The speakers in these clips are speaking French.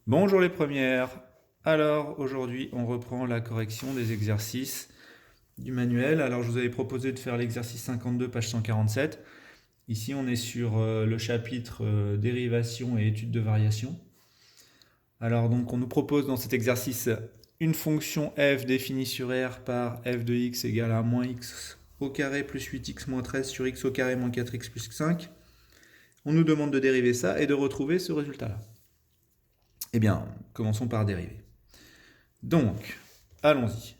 Bonjour les premières. Alors aujourd'hui on reprend la correction des exercices du manuel. Alors je vous avais proposé de faire l'exercice 52 page 147. Ici on est sur le chapitre dérivation et études de variation. Alors donc on nous propose dans cet exercice une fonction f définie sur R par f de x égale à moins x au carré plus 8x moins 13 sur x au carré moins 4x plus 5. On nous demande de dériver ça et de retrouver ce résultat-là. Eh bien, commençons par dériver. Donc, allons-y.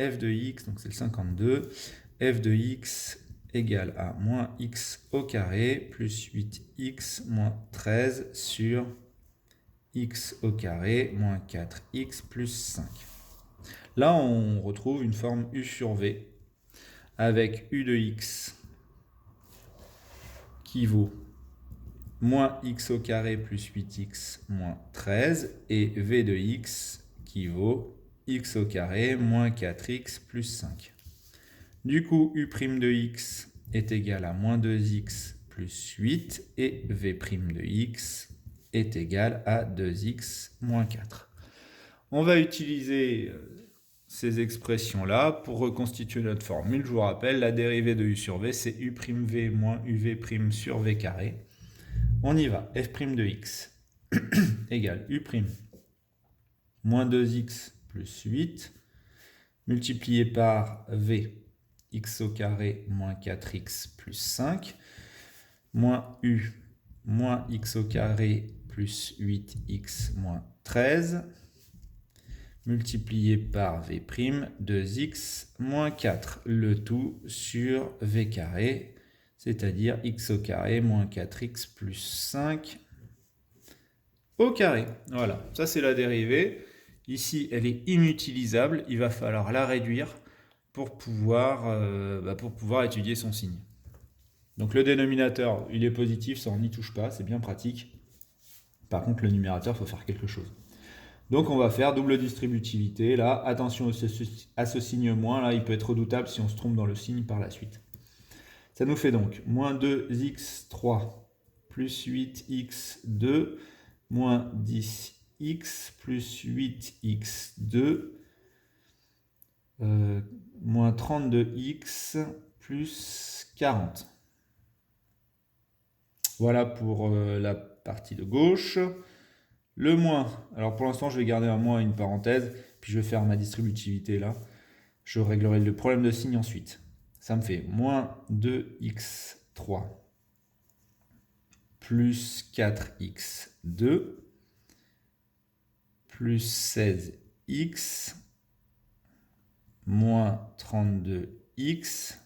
F de x, donc c'est le 52, f de x égale à moins x au carré plus 8x moins 13 sur x au carré moins 4x plus 5. Là, on retrouve une forme u sur v avec u de x qui vaut moins x au carré plus 8x moins 13 et v de x qui vaut x au carré moins 4x plus 5. Du coup, u' de x est égal à moins 2x plus 8 et v' de x est égal à 2x moins 4. On va utiliser ces expressions-là pour reconstituer notre formule. Je vous rappelle, la dérivée de u sur v, c'est u'v moins uv' sur v carré. On y va. F' de x égale u' moins 2x plus 8 multiplié par v x au carré moins 4x plus 5 moins u moins x au carré plus 8x moins 13 multiplié par v' 2x moins 4, le tout sur v carré, c'est-à-dire x au carré moins 4x plus 5 au carré. Voilà, ça c'est la dérivée. Ici, elle est inutilisable, il va falloir la réduire pour pouvoir étudier son signe. Donc le dénominateur, il est positif, ça on n'y touche pas, c'est bien pratique. Par contre, le numérateur, il faut faire quelque chose. Donc on va faire double distributivité. Là, attention à ce signe moins, là, il peut être redoutable si on se trompe dans le signe par la suite. Ça nous fait donc moins 2x3 plus 8x2 moins 10x plus 8x2 moins 32x plus 40. Voilà pour la partie de gauche. Le moins, alors pour l'instant je vais garder un moins et une parenthèse, puis je vais faire ma distributivité là. Je réglerai le problème de signe ensuite. Ça me fait moins 2x3 plus 4x2 plus 16x moins 32x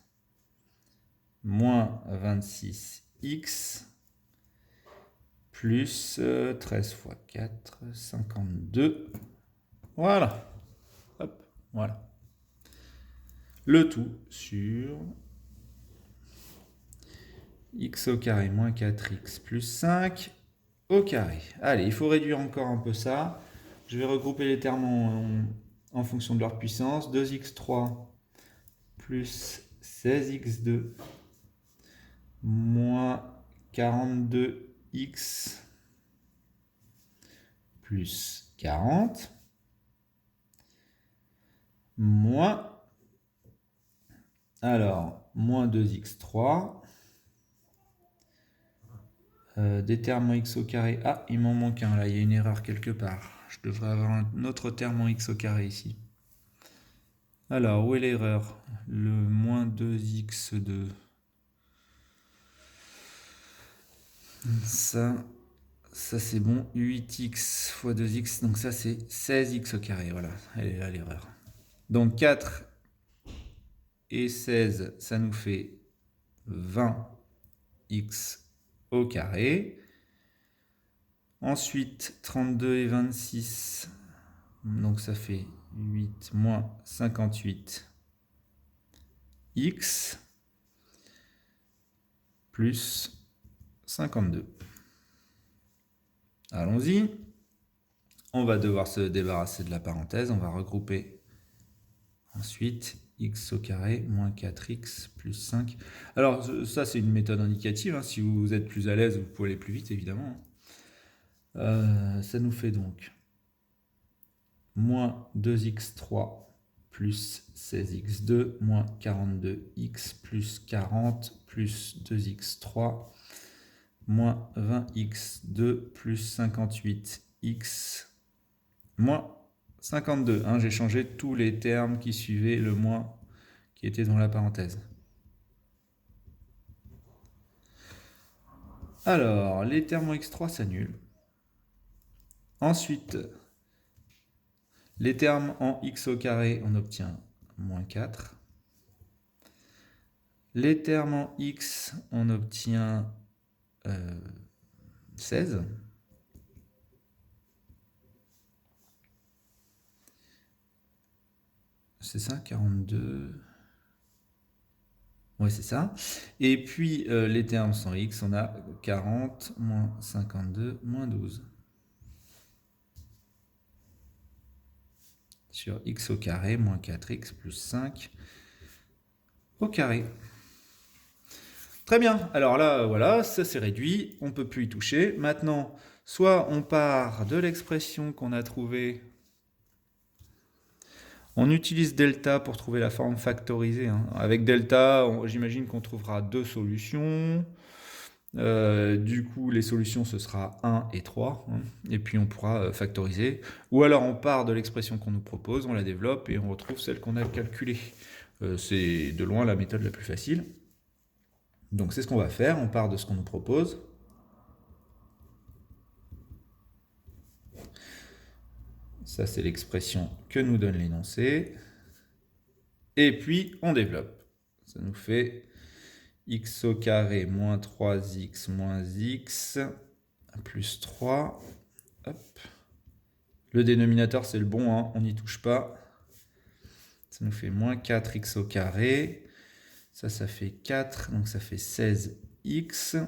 moins 26x plus 13 fois 4, 52. Voilà. Hop, voilà. Le tout sur x au carré moins 4x plus 5 au carré. Allez, il faut réduire encore un peu ça. Je vais regrouper les termes en fonction de leur puissance. 2x3 plus 16x2 moins 42x plus 40 moins, alors, moins 2x3 des termes en x au carré. Ah, il m'en manque un là, il y a une erreur quelque part. Je devrais avoir un autre terme en x au carré ici. Alors, où est l'erreur? Le moins 2x2. Ça c'est bon. 8x fois 2x, donc ça c'est 16x au carré. Voilà, elle est là l'erreur. Donc 4 et 16, ça nous fait 20x au carré. Ensuite, 32 et 26, donc ça fait 8 moins 58x plus 52. Allons-y. On va devoir se débarrasser de la parenthèse. On va regrouper ensuite x au carré moins 4x plus 5. Alors ça c'est une méthode indicative. Si vous êtes plus à l'aise, vous pouvez aller plus vite évidemment. Ça nous fait donc moins 2x3 plus 16x2 moins 42x plus 40 plus 2x3 moins 20x2 plus 58x moins 52. Hein, j'ai changé tous les termes qui suivaient le moins qui était dans la parenthèse. Alors, les termes en x3 s'annulent. Ensuite, les termes en x au carré, on obtient moins 4. Les termes en x, on obtient 16. C'est ça, 42. Ouais, c'est ça. Et puis, les termes sans x, on a 40, moins 52, moins 12. Sur x au carré, moins 4x plus 5 au carré. Très bien. Alors là, voilà, ça c'est réduit. On ne peut plus y toucher. Maintenant, soit on part de l'expression qu'on a trouvée. On utilise delta pour trouver la forme factorisée. Hein. Avec delta, j'imagine qu'on trouvera deux solutions. Du coup, les solutions, ce sera 1 et 3. Hein, et puis, on pourra factoriser. Ou alors, on part de l'expression qu'on nous propose, on la développe et on retrouve celle qu'on a calculée. C'est de loin la méthode la plus facile. Donc, c'est ce qu'on va faire. On part de ce qu'on nous propose. Ça, c'est l'expression que nous donne l'énoncé. Et puis, on développe. Ça nous fait x au carré moins 3x moins x plus 3. Hop. Le dénominateur, c'est le bon, hein, on n'y touche pas. Ça nous fait moins 4x au carré. Ça fait 4, donc ça fait 16x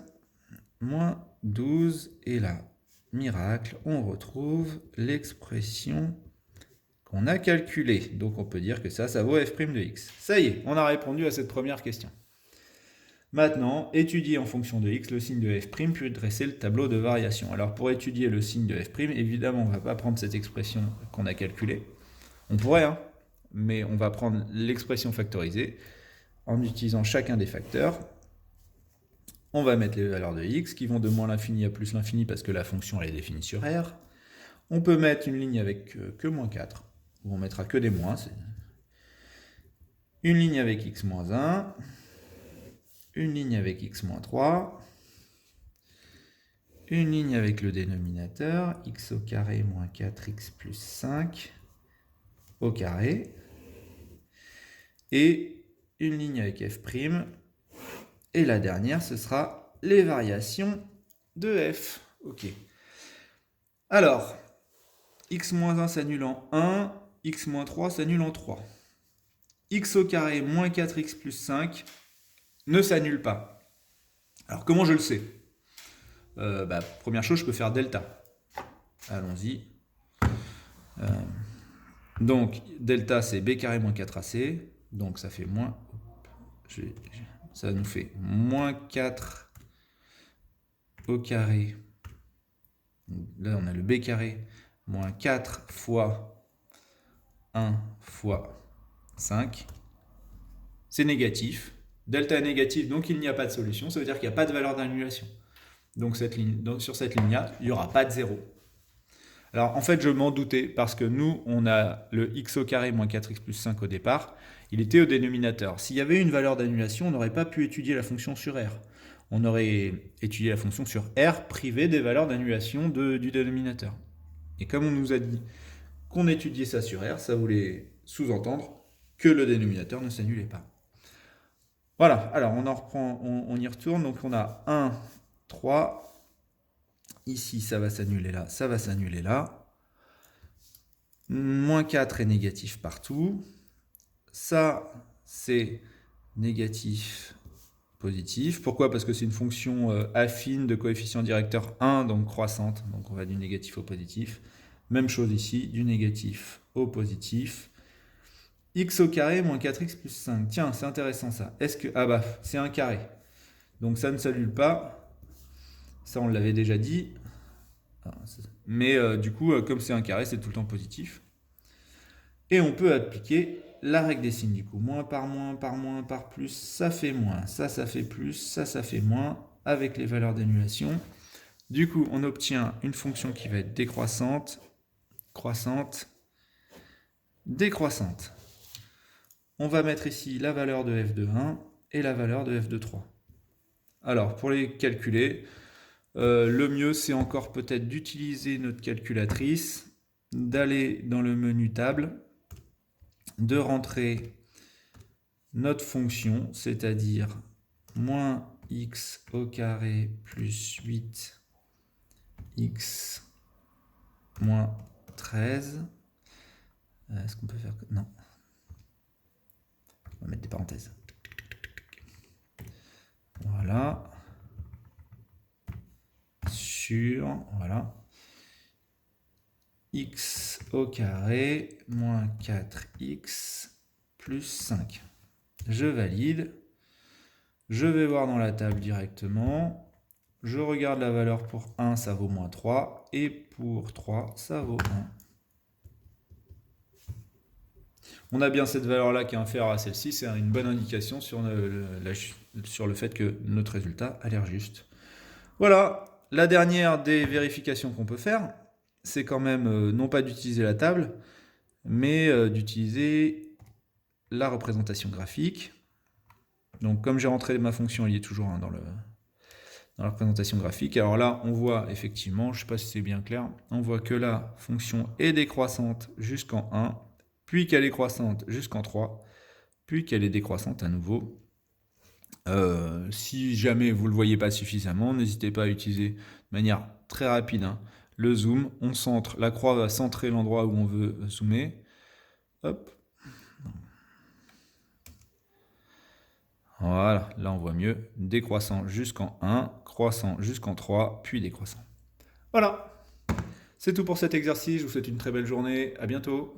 moins 12. Et là, miracle, on retrouve l'expression qu'on a calculée. Donc on peut dire que ça vaut f' de x. Ça y est, on a répondu à cette première question. Maintenant, étudier en fonction de x le signe de f', puis dresser le tableau de variation. Alors pour étudier le signe de f', évidemment, on ne va pas prendre cette expression qu'on a calculée. On pourrait, hein, mais on va prendre l'expression factorisée en utilisant chacun des facteurs. On va mettre les valeurs de x qui vont de moins l'infini à plus l'infini parce que la fonction elle est définie sur R. On peut mettre une ligne avec que moins 4, où on mettra que des moins. Une ligne avec x moins 1. Une ligne avec x moins 3, une ligne avec le dénominateur, x au carré moins 4x plus 5 au carré, et une ligne avec f', et la dernière, ce sera les variations de f. Ok. Alors, x moins 1 s'annule en 1, x moins 3 s'annule en 3. X au carré moins 4x plus 5 ne s'annule pas. Alors, comment je le sais ? Première chose, je peux faire delta. Allons-y. Donc, delta, c'est b carré moins 4ac. Donc, ça fait moins... ça nous fait moins 4 au carré. Là, on a le b carré moins 4 fois 1 fois 5. C'est négatif. Delta est négatif, donc il n'y a pas de solution. Ça veut dire qu'il n'y a pas de valeur d'annulation. Donc, sur cette ligne-là, il n'y aura pas de 0. Alors, en fait, je m'en doutais parce que nous, on a le x au carré moins 4x plus 5 au départ. Il était au dénominateur. S'il y avait une valeur d'annulation, on n'aurait pas pu étudier la fonction sur R. On aurait étudié la fonction sur R privée des valeurs d'annulation du dénominateur. Et comme on nous a dit qu'on étudiait ça sur R, ça voulait sous-entendre que le dénominateur ne s'annulait pas. Voilà, alors on en reprend, on y retourne. Donc on a 1, 3. Ici, ça va s'annuler là, ça va s'annuler là. Moins 4 est négatif partout. Ça, c'est négatif, positif. Pourquoi ? Parce que c'est une fonction affine de coefficient directeur 1, donc croissante. Donc on va du négatif au positif. Même chose ici, du négatif au positif. X au carré moins 4x plus 5. Tiens, c'est intéressant ça. Est-ce que... Ah bah, c'est un carré. Donc ça ne s'annule pas. Ça, on l'avait déjà dit. Mais du coup, comme c'est un carré, c'est tout le temps positif. Et on peut appliquer la règle des signes du coup. Moins par plus, ça fait moins. Ça fait plus, ça fait moins, avec les valeurs d'annulation. Du coup, on obtient une fonction qui va être décroissante, croissante, décroissante. On va mettre ici la valeur de f de 1 et la valeur de f de 3. Alors, pour les calculer, le mieux, c'est encore peut-être d'utiliser notre calculatrice, d'aller dans le menu table, de rentrer notre fonction, c'est-à-dire moins x au carré plus 8x moins 13. Est-ce qu'on peut faire... Non. On va mettre des parenthèses. Voilà. Voilà. X au carré moins 4x plus 5. Je valide. Je vais voir dans la table directement. Je regarde la valeur pour 1, ça vaut moins 3. Et pour 3, ça vaut 1. On a bien cette valeur-là qui est inférieure à celle-ci. C'est une bonne indication sur le fait que notre résultat a l'air juste. Voilà. La dernière des vérifications qu'on peut faire, c'est quand même non pas d'utiliser la table, mais d'utiliser la représentation graphique. Donc comme j'ai rentré ma fonction, il est toujours dans la représentation graphique. Alors là, on voit effectivement, je ne sais pas si c'est bien clair, on voit que la fonction est décroissante jusqu'en 1, puis qu'elle est croissante jusqu'en 3, puis qu'elle est décroissante à nouveau. Si jamais vous ne le voyez pas suffisamment, n'hésitez pas à utiliser de manière très rapide le zoom. On centre, la croix va centrer l'endroit où on veut zoomer. Hop. Voilà, là on voit mieux. Décroissant jusqu'en 1, croissant jusqu'en 3, puis décroissant. Voilà, c'est tout pour cet exercice. Je vous souhaite une très belle journée. À bientôt.